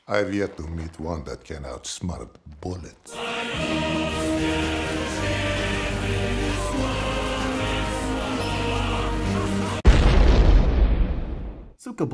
I've yet to meet one that can outsmart bullets. Suka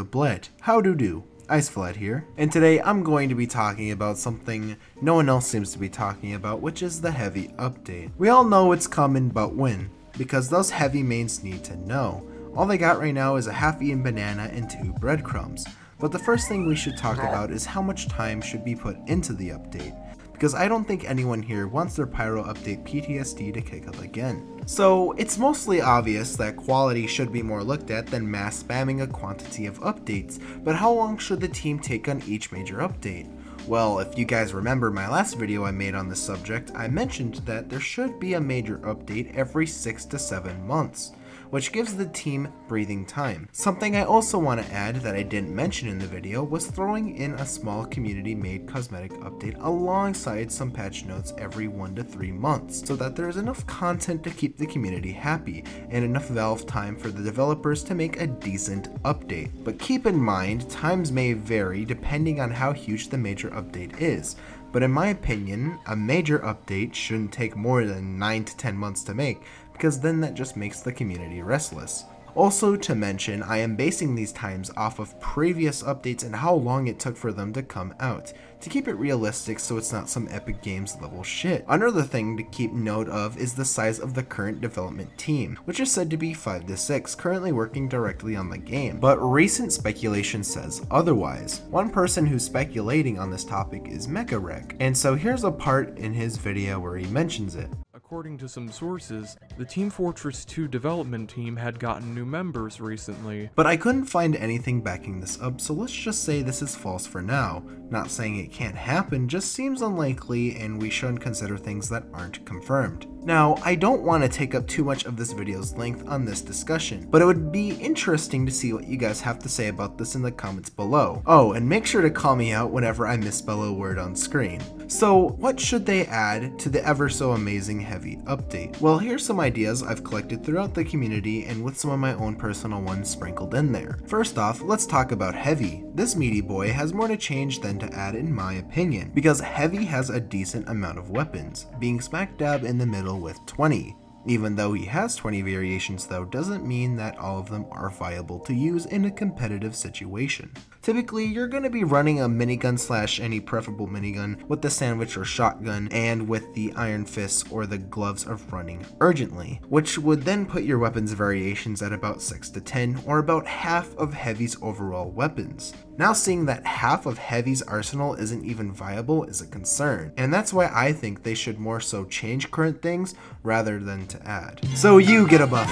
blet, how do? Iceflat here, and today I'm going to be talking about something no one else seems to be talking about, which is the heavy update. We all know it's coming, but when? Because those heavy mains need to know. All they got right now is a half-eaten banana and 2 breadcrumbs. But the first thing we should talk about is how much time should be put into the update, because I don't think anyone here wants their Pyro update PTSD to kick up again. So it's mostly obvious that quality should be more looked at than mass spamming a quantity of updates, but how long should the team take on each major update? Well, if you guys remember my last video I made on this subject, I mentioned that there should be a major update every 6 to 7 months, which gives the team breathing time. Something I also want to add that I didn't mention in the video was throwing in a small community-made cosmetic update alongside some patch notes every 1 to 3 months, so that there is enough content to keep the community happy, and enough Valve time for the developers to make a decent update. But keep in mind, times may vary depending on how huge the major update is. But in my opinion, a major update shouldn't take more than 9 to 10 months to make, because then that just makes the community restless. Also to mention, I am basing these times off of previous updates and how long it took for them to come out, to keep it realistic so it's not some Epic Games level shit. Another thing to keep note of is the size of the current development team, which is said to be 5 to 6, currently working directly on the game, but recent speculation says otherwise. One person who's speculating on this topic is Megarek, and so here's a part in his video where he mentions it. According to some sources, the Team Fortress 2 development team had gotten new members recently. But I couldn't find anything backing this up, so let's just say this is false for now. Not saying it can't happen, just seems unlikely, and we shouldn't consider things that aren't confirmed. Now, I don't want to take up too much of this video's length on this discussion, but it would be interesting to see what you guys have to say about this in the comments below. Oh, and make sure to call me out whenever I misspell a word on screen. So, what should they add to the ever so amazing heavy update? Well, here's some ideas I've collected throughout the community and with some of my own personal ones sprinkled in there. First off, let's talk about heavy. This meaty boy has more to change than to add in my opinion, because heavy has a decent amount of weapons, being smack dab in the middle with 20. Even though he has 20 variations though, doesn't mean that all of them are viable to use in a competitive situation. Typically, you're going to be running a minigun slash any preferable minigun with the sandwich or shotgun, and with the iron fists or the gloves of running urgently, which would then put your weapons variations at about 6 to 10, or about half of Heavy's overall weapons. Now seeing that half of Heavy's arsenal isn't even viable is a concern, and that's why I think they should more so change current things rather than to add. So you get a buff,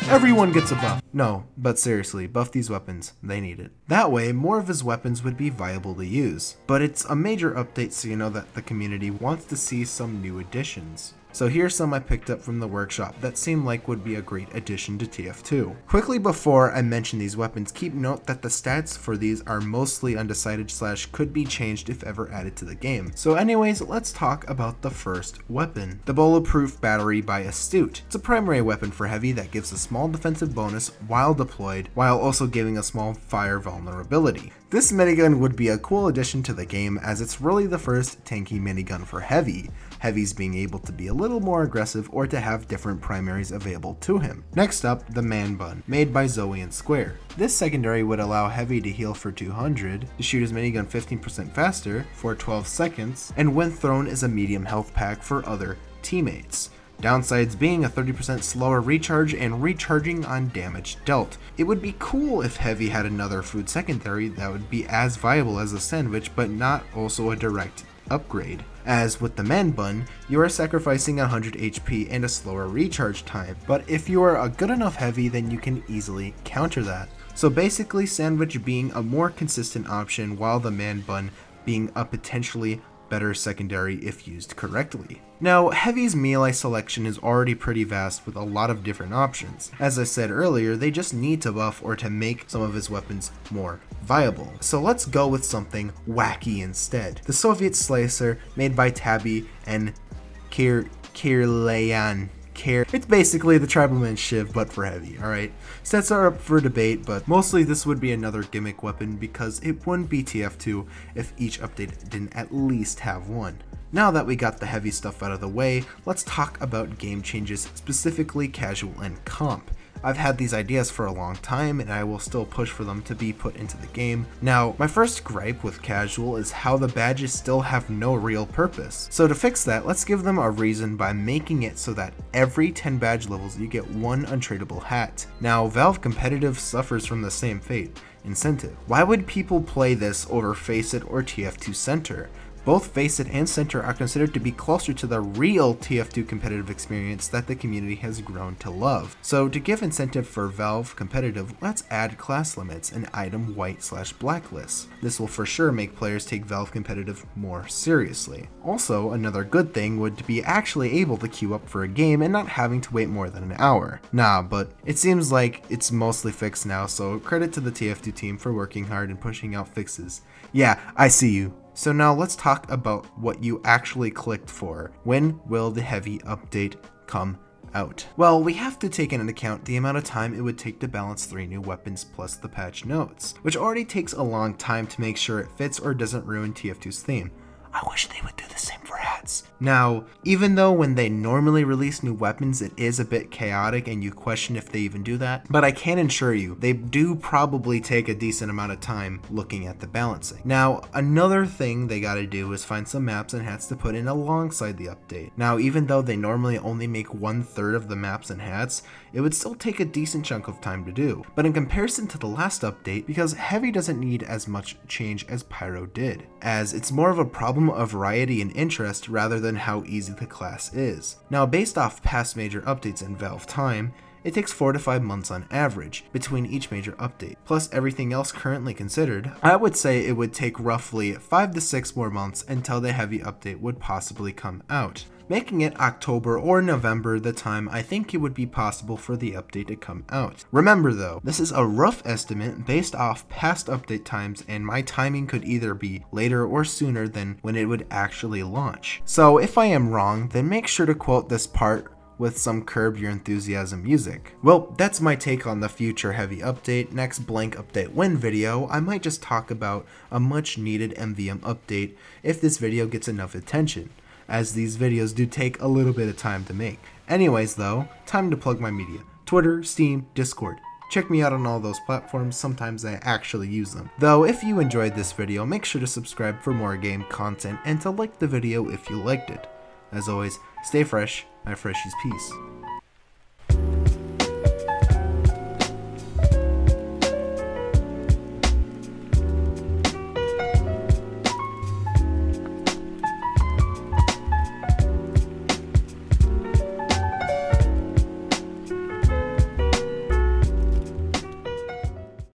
everyone gets a buff. No, but seriously, buff these weapons, they need it. That way, more of his weapons would be viable to use. But it's a major update, so you know that the community wants to see some new additions. So here's some I picked up from the workshop that seem like would be a great addition to TF2. Quickly before I mention these weapons, keep note that the stats for these are mostly undecided slash could be changed if ever added to the game. So anyways, let's talk about the first weapon. The bulletproof battery by Astute. It's a primary weapon for heavy that gives a small defensive bonus while deployed, while also giving a small fire vulnerability. This minigun would be a cool addition to the game, as it's really the first tanky minigun for heavy. Heavy's being able to be a little more aggressive or to have different primaries available to him. Next up, the Man Bun, made by Zoe and Square. This secondary would allow Heavy to heal for 200, to shoot his minigun 15% faster for 12 seconds, and when thrown is a medium health pack for other teammates. Downsides being a 30% slower recharge and recharging on damage dealt. It would be cool if Heavy had another food secondary that would be as viable as a sandwich, but not also a direct upgrade. As with the Man Bun, you are sacrificing 100 HP and a slower recharge time, but if you are a good enough Heavy, then you can easily counter that. So basically, Sandwich being a more consistent option, while the Man Bun being a potentially better secondary if used correctly. Now, Heavy's melee selection is already pretty vast with a lot of different options. As I said earlier, they just need to buff or to make some of his weapons more viable. So let's go with something wacky instead. The Soviet Slicer, made by Tabby and Kirlayan. care. It's basically the Tribal Shiv, but for heavy, alright? Stats are up for debate, but mostly this would be another gimmick weapon because it wouldn't be TF2 if each update didn't at least have one. Now that we got the heavy stuff out of the way, let's talk about game changes, specifically casual and comp. I've had these ideas for a long time and I will still push for them to be put into the game. Now, my first gripe with casual is how the badges still have no real purpose. So to fix that, let's give them a reason by making it so that every 10 badge levels you get one untradeable hat. Now, Valve Competitive suffers from the same fate. Incentive. Why would people play this over Faceit or TF2 Center? Both Faceit and Center are considered to be closer to the real TF2 competitive experience that the community has grown to love. So to give incentive for Valve Competitive, let's add class limits and item white/blacklist. This will for sure make players take Valve Competitive more seriously. Also, another good thing would be actually able to queue up for a game and not having to wait more than an hour. Nah, but it seems like it's mostly fixed now, so credit to the TF2 team for working hard and pushing out fixes. Yeah, I see you. So now let's talk about what you actually clicked for. When will the heavy update come out? Well, we have to take into account the amount of time it would take to balance 3 new weapons plus the patch notes, which already takes a long time to make sure it fits or doesn't ruin TF2's theme. I wish they would do the same for hats. Now, even though when they normally release new weapons it is a bit chaotic and you question if they even do that, but I can assure you, they do probably take a decent amount of time looking at the balancing. Now, another thing they gotta do is find some maps and hats to put in alongside the update. Now, even though they normally only make 1/3 of the maps and hats, it would still take a decent chunk of time to do. But in comparison to the last update, because Heavy doesn't need as much change as Pyro did, as it's more of a problem of variety and interest rather than how easy the class is. Now, based off past major updates in Valve time, it takes 4 to 5 months on average between each major update, plus everything else currently considered. I would say it would take roughly 5 to 6 more months until the heavy update would possibly come out, making it October or November the time I think it would be possible for the update to come out. Remember though, this is a rough estimate based off past update times and my timing could either be later or sooner than when it would actually launch. So if I am wrong, then make sure to quote this part with some Curb Your Enthusiasm music. Well, that's my take on the future heavy update. Next blank update when video, I might just talk about a much needed MVM update if this video gets enough attention, as these videos do take a little bit of time to make. Anyways though, time to plug my media. Twitter, Steam, Discord. Check me out on all those platforms, sometimes I actually use them. Though if you enjoyed this video, make sure to subscribe for more game content and to like the video if you liked it. As always, stay fresh, my Freshies, peace.